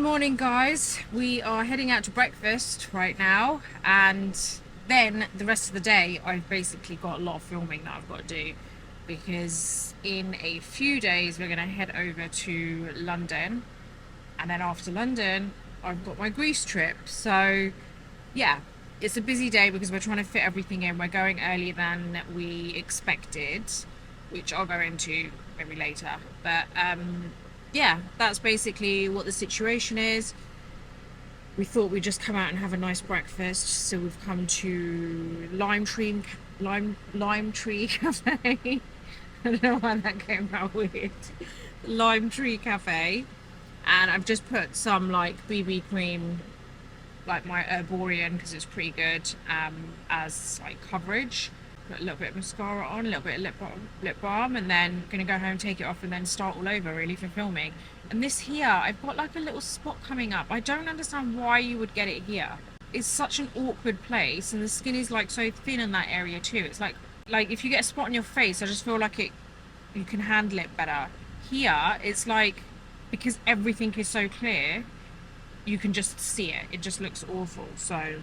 morning, guys. We are heading out to breakfast right now, and then the rest of the day I've basically got a lot of filming that I've got to do, because in a few days we're going to head over to London, and then after London I've got my Greece trip. So yeah, it's a busy day because we're trying to fit everything in. We're going earlier than we expected, which I'll go into maybe later, but yeah, that's basically what the situation is. We thought we'd just come out and have a nice breakfast, so we've come to Lime Tree Cafe. I don't know why that came out weird. Lime Tree Cafe, and I've just put some like BB cream, like my Herborian, because it's pretty good, as like coverage. Put a little bit of mascara on, a little bit of lip balm, and then gonna go home, take it off, and then start all over really for filming. And this here, I've got like a little spot coming up. I don't understand why you would get it here. It's such an awkward place, and the skin is like so thin in that area too. It's like if you get a spot on your face, I just feel like you can handle it better. Here, it's like, because everything is so clear, you can just see it. It just looks awful. So.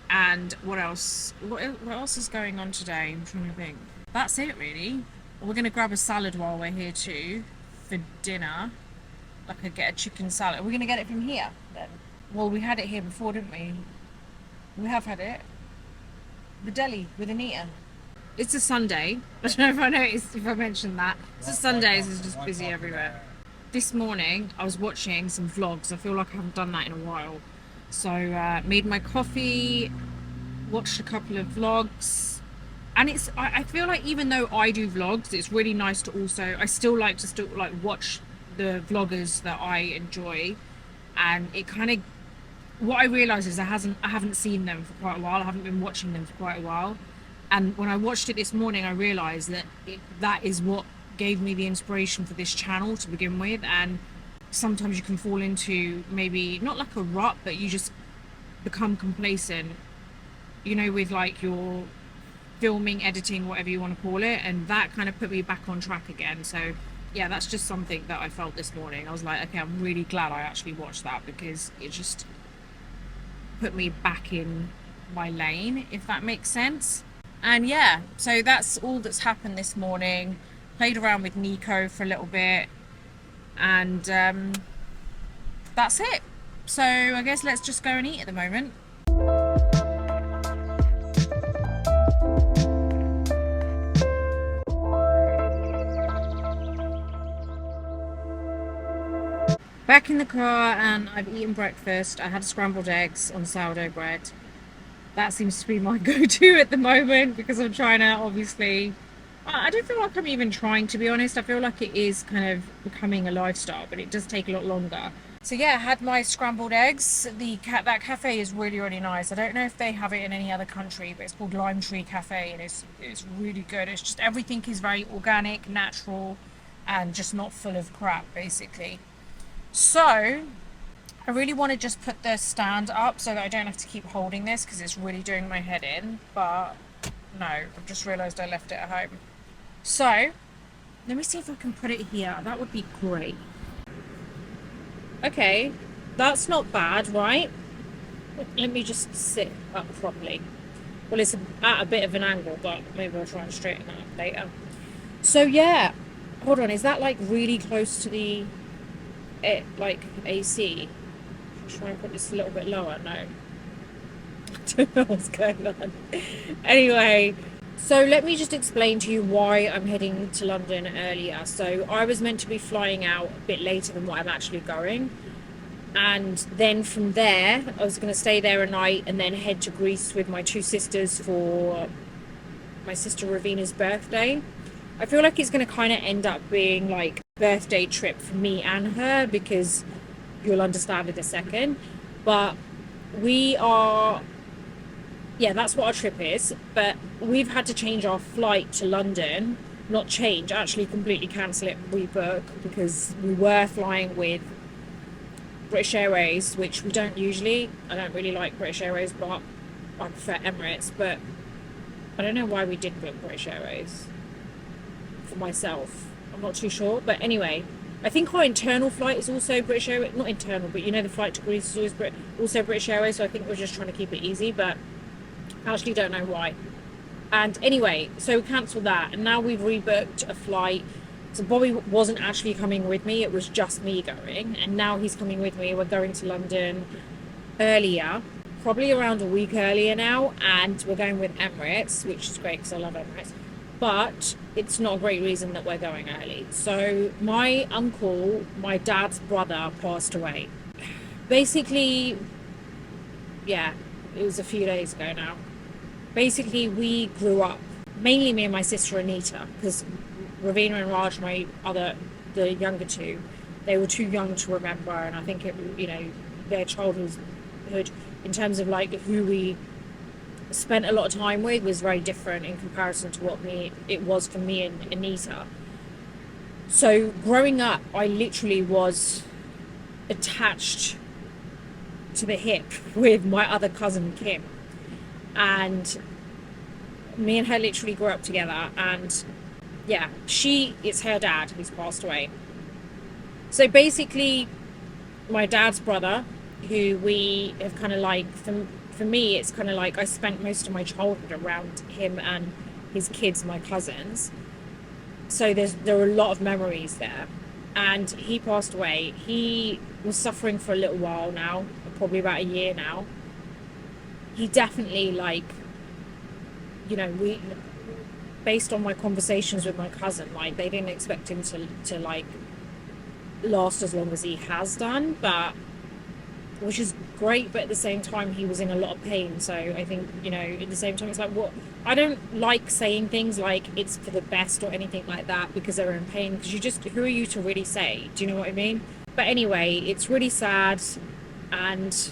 And what else? What else is going on today? I'm trying to think. That's it, really. We're going to grab a salad while we're here too for dinner. Like, I get a chicken salad. We're going to get it from here then. Well, we had it here before, didn't we? We have had it. The deli with Anita. It's a Sunday. I don't know if I noticed, if I mentioned that. It's a Sunday, so it's just busy everywhere. This morning, I was watching some vlogs. I feel like I haven't done that in a while. So made my coffee, watched a couple of vlogs, and I feel like even though I do vlogs, it's really nice to also, I still like to watch the vloggers that I enjoy. And it kind of, what I realise is I haven't seen them for quite a while. I haven't been watching them for quite a while, and when I watched it this morning, I realised that that is what gave me the inspiration for this channel to begin with. And sometimes you can fall into, maybe not like a rut, but you just become complacent, with like your filming, editing, whatever you want to call it, and that kind of put me back on track again. So yeah, that's just something that I felt this morning. I was like, okay, I'm really glad I actually watched that, because it just put me back in my lane, if that makes sense. And yeah, so that's all that's happened this morning. Played around with Nico for a little bit, and that's it. So I guess let's just go and eat at the moment. Back in the car, and I've eaten breakfast. I had scrambled eggs on sourdough bread. That seems to be my go-to at the moment, because I'm trying to, obviously, I don't feel like I'm even trying, to be honest. I feel like it is kind of becoming a lifestyle, but it does take a lot longer. So yeah, I had my scrambled eggs. That cafe is really, really nice. I don't know if they have it in any other country, but it's called Lime Tree Cafe, and it's really good. It's just, everything is very organic, natural, and just not full of crap, basically. So I really want to just put the stand up so that I don't have to keep holding this, because it's really doing my head in. But no, I've just realised I left it at home. So let me see if I can put it here. That would be great. Okay, that's not bad, right? Let me just sit up properly. Well, it's at a bit of an angle, but maybe I'll try and straighten that up later. So yeah, hold on, is that like really close to the AC? Try and put this a little bit lower. No, I don't know what's going on. Anyway, so let me just explain to you why I'm heading to London earlier. So I was meant to be flying out a bit later than what I'm actually going, and then from there I was going to stay there a night and then head to Greece with my two sisters for my sister Ravina's birthday. I feel like it's going to kind of end up being like a birthday trip for me and her, because you'll understand in a second. But that's what our trip is. But we've had to change our flight to London. Not change, actually completely cancel it, rebook, because we were flying with British Airways, which we don't usually. I don't really like British Airways, but I prefer Emirates. But I don't know why we did book British Airways for myself. I'm not too sure. But anyway, I think our internal flight is also British Airways, not internal, but you know the flight to Greece is always also British Airways. So I think we're just trying to keep it easy, but I actually don't know why. And anyway, so we cancelled that, and now we've rebooked a flight. So Bobby wasn't actually coming with me; it was just me going, and now he's coming with me. We're going to London earlier, probably around a week earlier now, and we're going with Emirates, which is great because I love Emirates. But it's not a great reason that we're going early. So my uncle, my dad's brother, passed away. Basically, yeah, it was a few days ago now. Basically, we grew up, mainly me and my sister Anita, because Ravina and Raj, the younger two, they were too young to remember, and I think their childhood, in terms of like who we spent a lot of time with, was very different in comparison to what it was for me and Anita. So growing up, I literally was attached to the hip with my other cousin Kim, and me and her literally grew up together. And yeah, it's her dad who's passed away. So basically, my dad's brother, who we have kind of like, for me, it's kind of like I spent most of my childhood around him and his kids, my cousins. So there are a lot of memories there. And he passed away. He was suffering for a little while now, probably about a year now. He definitely, like, based on my conversations with my cousin, like, they didn't expect him to like last as long as he has done, but which is great. But at the same time, he was in a lot of pain. So I think, at the same time, it's like, what, I don't like saying things like it's for the best or anything like that because they're in pain, because who are you to really say? Do you know what I mean? But anyway, it's really sad, and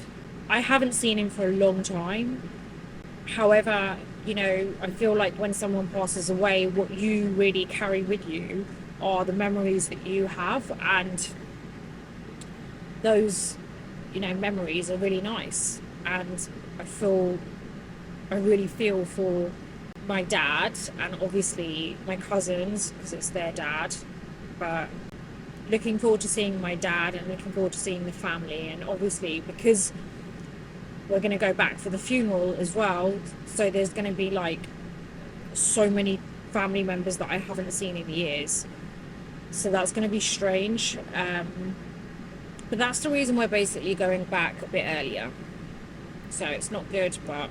I haven't seen him for a long time. However, I feel like when someone passes away, what you really carry with you are the memories that you have, and those, memories are really nice. And I really feel for my dad, and obviously my cousins, because it's their dad. But looking forward to seeing my dad, and looking forward to seeing the family, and obviously because we're going to go back for the funeral as well, so there's going to be like so many family members that I haven't seen in years, so that's going to be strange. But that's the reason we're basically going back a bit earlier. So it's not good, but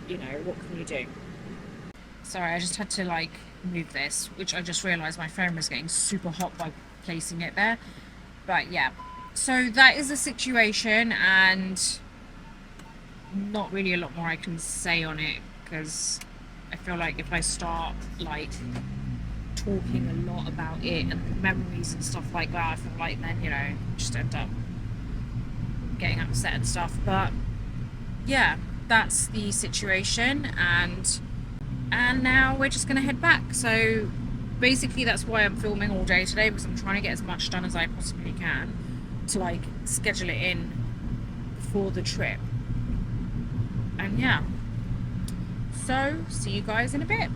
what can you do? Sorry, I just had to like move this, which I just realised my phone was getting super hot by placing it there. But yeah, so that is the situation, and not really a lot more I can say on it, because I feel like if I start like talking a lot about it and the memories and stuff like that, I feel like then just end up getting upset and stuff. But yeah, that's the situation, and now we're just gonna head back. So basically that's why I'm filming all day today, because I'm trying to get as much done as I possibly can to like schedule it in for the trip. And yeah, so see you guys in a bit.